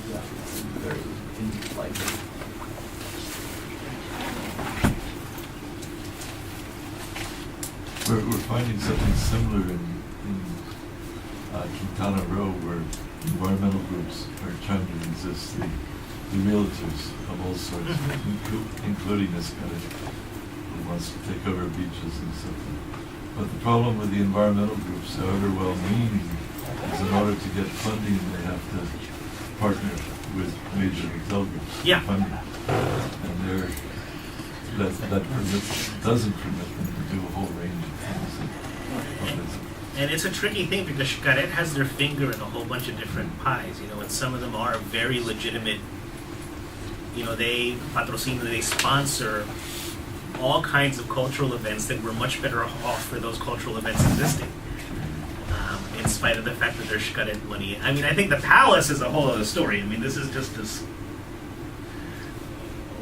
very enlightening. We're finding something similar in Quintana Roo, where environmental groups are trying to resist the realtors of all sorts, including this guy who wants to take over beaches and stuff. But the problem with the environmental groups, however well-meaning, is in order to get funding, they have to partner with major hotel groups. Yeah. Funding. And that doesn't permit them to do a whole range of things. And it's a tricky thing because Xcaret has their finger in a whole bunch of different pies, and some of them are very legitimate. They sponsor all kinds of cultural events that were much better off for those cultural events existing, in spite of the fact that they're Xcaret money. I think the palace is a whole other story. This is just this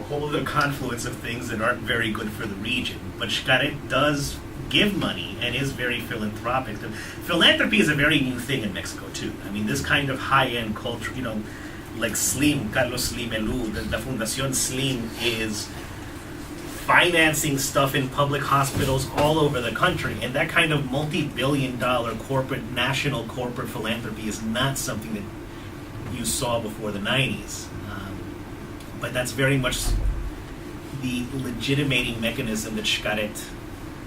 whole other confluence of things that aren't very good for the region. But Xcaret does give money and is very philanthropic. Philanthropy is a very new thing in Mexico too. This kind of high-end culture, like Slim, Carlos Slim Elu, the Fundación Slim is financing stuff in public hospitals all over the country, and that kind of multi-billion-dollar national corporate philanthropy is not something that you saw before the 90s. But that's very much the legitimating mechanism that Xcaret.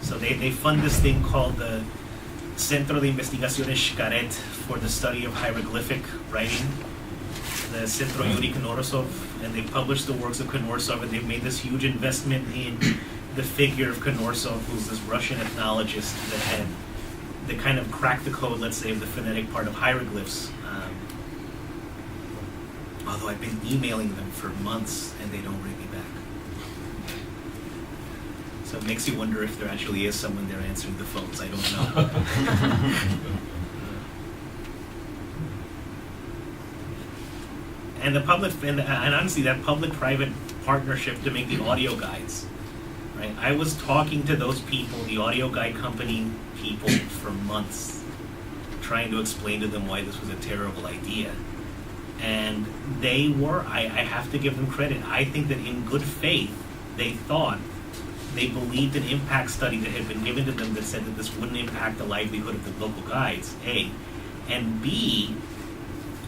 So they fund this thing called the Centro de Investigaciones Xcaret for the study of hieroglyphic writing. the Centro Yuri Knorosov, and they published the works of Knorosov, and they've made this huge investment in the figure of Knorosov, who's this Russian ethnologist that kind of cracked the code, let's say, of the phonetic part of hieroglyphs. Although I've been emailing them for months and they don't ring me back. So it makes you wonder if there actually is someone there answering the phones. I don't know. And the public, and honestly, that public-private partnership to make the audio guides, right? I was talking to those people, the audio guide company people, for months, trying to explain to them why this was a terrible idea. And they were, I have to give them credit, I think that in good faith, they believed an impact study that had been given to them that said that this wouldn't impact the livelihood of the local guides, A. And B,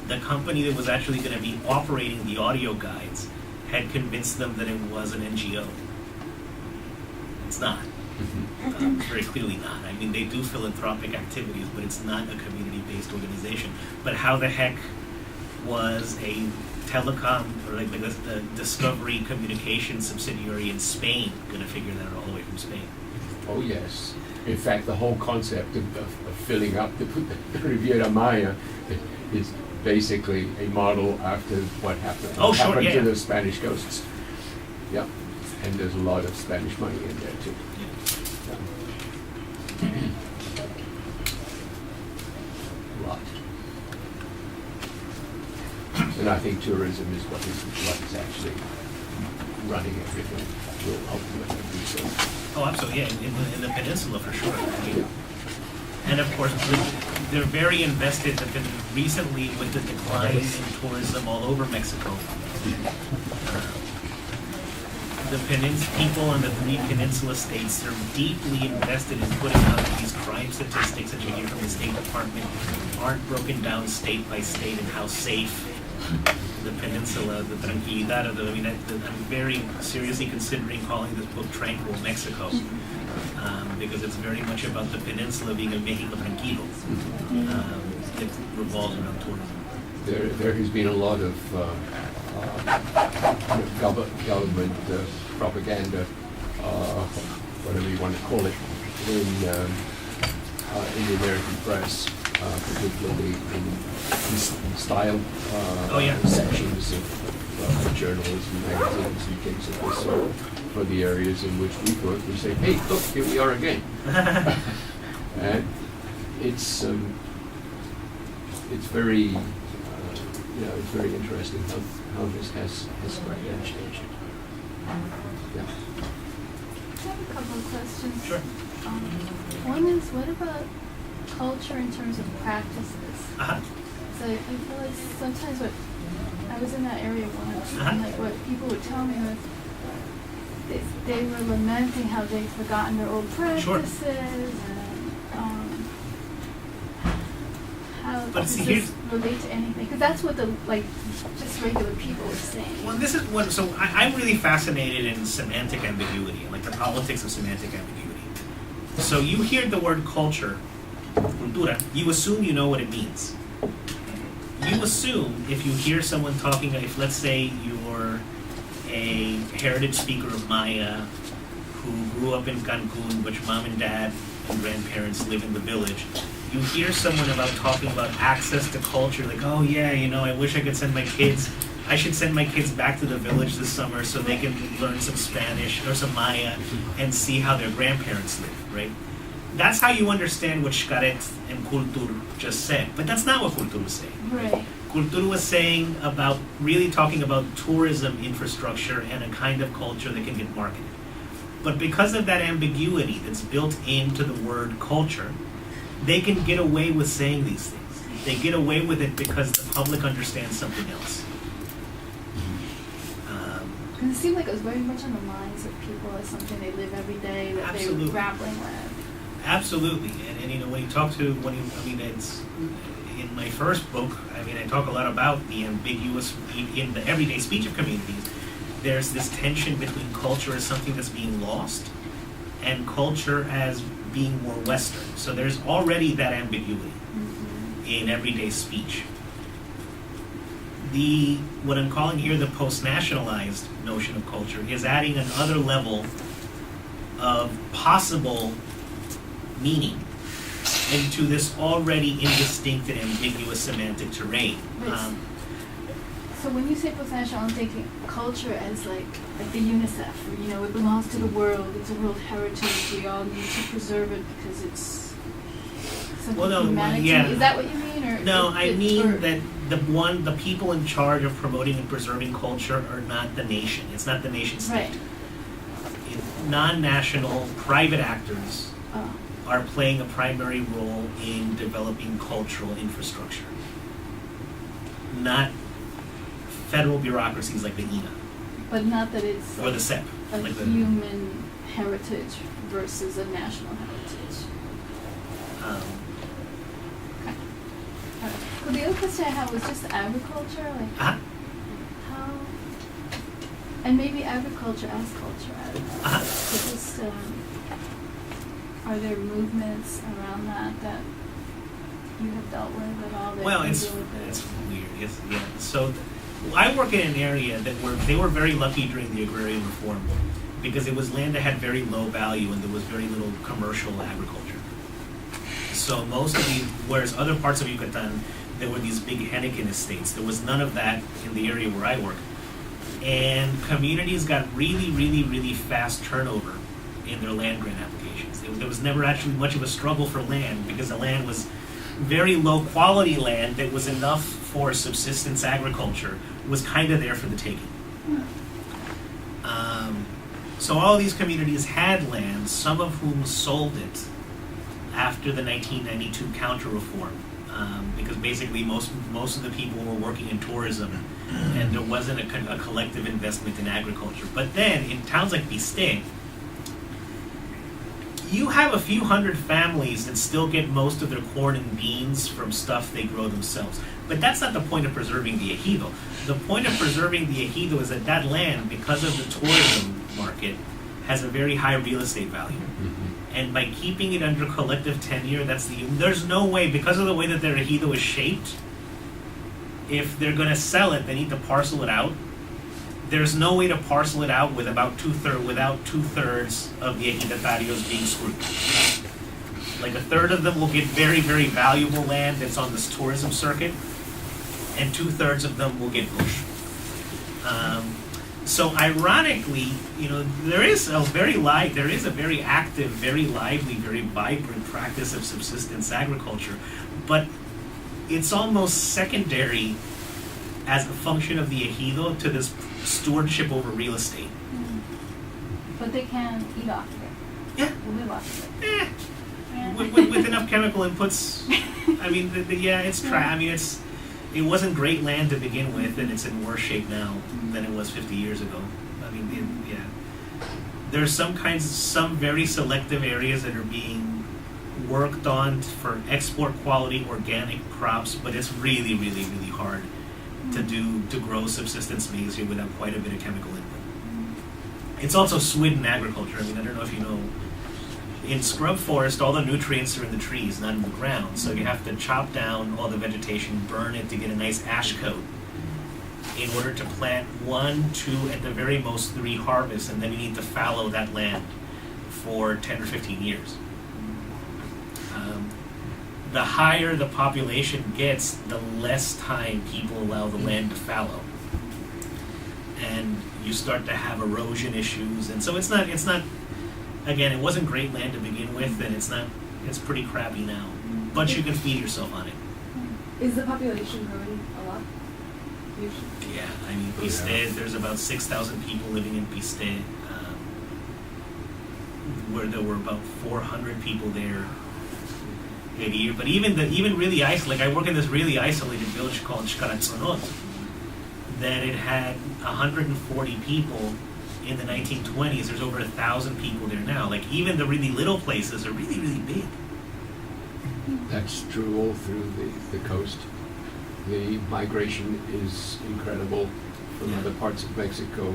the company that was actually going to be operating the audio guides had convinced them that it was an NGO. It's not. Very clearly not. I mean, they do philanthropic activities, but it's not a community-based organization. But how the heck was a telecom, or like a Discovery Communications subsidiary in Spain going to figure that out all the way from Spain? Oh yes. In fact, the whole concept of filling up the Riviera Maya is basically a model after what happened, to the Spanish coasts. Yeah, and there's a lot of Spanish money in there too. Yeah. A lot. And I think tourism is what is actually running everything, will ultimately do so. Oh, absolutely, yeah, in the peninsula for sure. I mean, and of course, they're very invested, recently with the decline in tourism all over Mexico. The people on the 3 peninsula states are deeply invested in putting out these crime statistics that you hear from the State Department aren't broken down state by state, and how safe the peninsula, the tranquilidad of the, I mean, I'm very seriously considering calling this book Tranquil Mexico, because it's very much about the peninsula being a Mexico tranquilo. It revolves around tourism. There has been a lot of government propaganda, whatever you want to call it, in the American press, particularly in style sections of journalism, magazines, and things of this sort, for the areas in which we work. We say, hey, look, here we are again. And it's very, it's very interesting how this has quite changed. Yeah. I have a couple of questions. Sure. One is, what about culture in terms of practices? So I feel like sometimes what I was in that area once, and like what people would tell me was they were lamenting how they'd forgotten their old practices, and how does this relate to anything? Because that's what the just regular people were saying. Well, this is what. So I'm really fascinated in semantic ambiguity, like the politics of semantic ambiguity. So you hear the word culture, cultura, you assume you know what it means. You assume if you hear someone talking, if let's say you're a heritage speaker of Maya who grew up in Cancun, which mom and dad and grandparents live in the village, you hear someone talking about access to culture, like, oh yeah, I wish I could send my kids, I should send my kids back to the village this summer so they can learn some Spanish or some Maya and see how their grandparents live, right? That's how you understand what Xcaret and Kultur just said. But that's not what Kultur was saying. Right. Kultur was saying really talking about tourism infrastructure and a kind of culture that can get marketed. But because of that ambiguity that's built into the word culture, they can get away with saying these things. They get away with it because the public understands something else. Because it seemed like it was very much on the minds of people as something they live every day, that they were grappling with. Absolutely, and when you talk to it's in my first book. I talk a lot about the ambiguous in the everyday speech of communities. There's this tension between culture as something that's being lost, and culture as being more Western. So there's already that ambiguity in everyday speech. what I'm calling here the post-nationalized notion of culture is adding another level of possible meaning into this already indistinct and ambiguous semantic terrain. So when you say post-national, I'm thinking culture as like the UNICEF, or, it belongs to the world, it's a world heritage, we all need to preserve it because it's something humanity. Is that what you mean? Or no, I mean that the people in charge of promoting and preserving culture are not the nation. It's not the nation state. Right. Non-national private actors are playing a primary role in developing cultural infrastructure. Not federal bureaucracies like the INA. But not that it's or the CEP. a Like human heritage versus a national heritage. Okay. Well, the other question I had was just agriculture, like how, and maybe agriculture as culture. I don't know. So just, are there movements around that you have dealt with at all? Well, it's weird. So I work in an area they were very lucky during the agrarian reform because it was land that had very low value and there was very little commercial agriculture. So most of whereas other parts of Yucatan, there were these big Henneken estates. There was none of that in the area where I work. And communities got really, really, really fast turnover in their land grant applications. There was never actually much of a struggle for land because the land was very low quality land that was enough for subsistence agriculture, was kind of there for the taking. So all these communities had land, some of whom sold it after the 1992 counter-reform, because basically most of the people were working in tourism and there wasn't a collective investment in agriculture. But then in towns like Piste, you have a few hundred families that still get most of their corn and beans from stuff they grow themselves. But that's not the point of preserving the ejido. The point of preserving the ejido is that land, because of the tourism market, has a very high real estate value. And by keeping it under collective tenure, there's no way, because of the way that their ejido is shaped, if they're going to sell it, they need to parcel it out. There's no way to parcel it out without two-thirds of the ejidatarios being screwed. Like a third of them will get very, very valuable land that's on this tourism circuit, and 2/3 of them will get bush. So ironically, there is a very active, very lively, very vibrant practice of subsistence agriculture, but it's almost secondary as a function of the ejido to this stewardship over real estate. But they can eat off of it. Yeah. Live off of it. With enough chemical inputs, I mean, it's it wasn't great land to begin with, and it's in worse shape now than it was 50 years ago. I mean, there's some very selective areas that are being worked on for export quality organic crops, but it's really, really, really hard to grow subsistence maize here without quite a bit of chemical input. It's also swidden agriculture. I mean, I don't know if you know, in scrub forest, all the nutrients are in the trees, not in the ground. So you have to chop down all the vegetation, burn it to get a nice ash coat in order to plant 1, 2, at the very most 3 harvests, and then you need to fallow that land for 10 or 15 years. The higher the population gets, the less time people allow the land to fallow. And you start to have erosion issues, and so it's not again, it wasn't great land to begin with, and it's pretty crappy now. But you can feed yourself on it. Is the population growing a lot? Usually? Yeah, I mean, Piste, there's about 6,000 people living in Piste, where there were about 400 people there a year. But even really isolated, I work in this really isolated village called Xcaratzonot, that it had 140 people in the 1920s. There's over 1,000 people there now. Like, even the really little places are really, really big. That's true all through the coast. The migration is incredible from other parts of Mexico.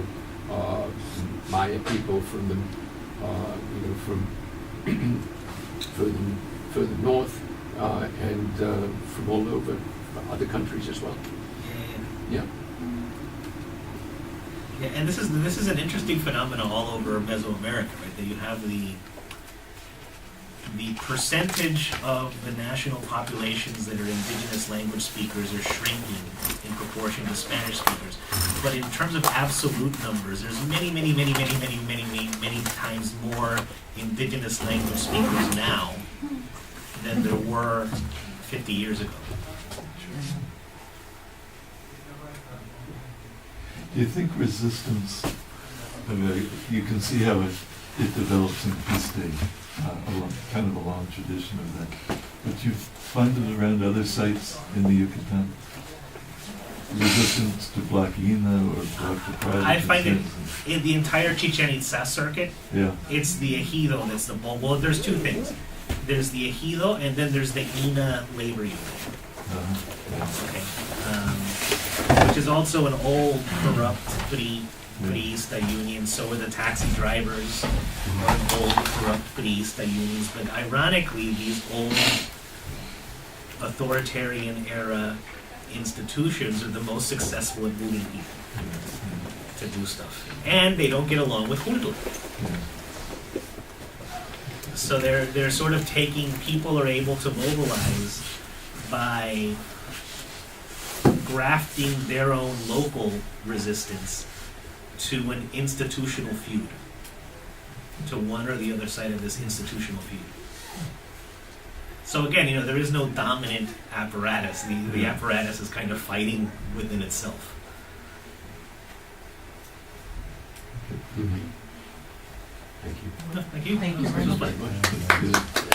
Maya people from the, from further north, and from all over other countries as well. Yeah. Yeah, and this is an interesting phenomenon all over Mesoamerica, right? That you have the percentage of the national populations that are indigenous language speakers are shrinking in proportion to Spanish speakers. But in terms of absolute numbers, there's many times more indigenous language speakers now than there were 50 years ago. Do you think resistance, I mean, you can see how it develops in peace day, kind of a long tradition of that. But you find it around other sites in the Yucatan? Resistance to Black Ina or Black the Pride? I find it in the entire Chichen Itza circuit. Yeah. It's the ejido that's the bulk. Well, there's two things. There's the ejido, and then there's the Ina labor union. Yeah. Okay. Which is also an old, corrupt, priista union. So are the taxi drivers, are old, corrupt priista unions. But ironically, these old authoritarian era institutions are the most successful at moving people to do stuff. And they don't get along with Junto. So they're sort of taking, people are able to mobilize by grafting their own local resistance to an institutional feud, to one or the other side of this institutional feud. So again, there is no dominant apparatus. The apparatus is kind of fighting within itself. Mm-hmm. Thank you. Thank you. Thank you very This was much. fun. Good.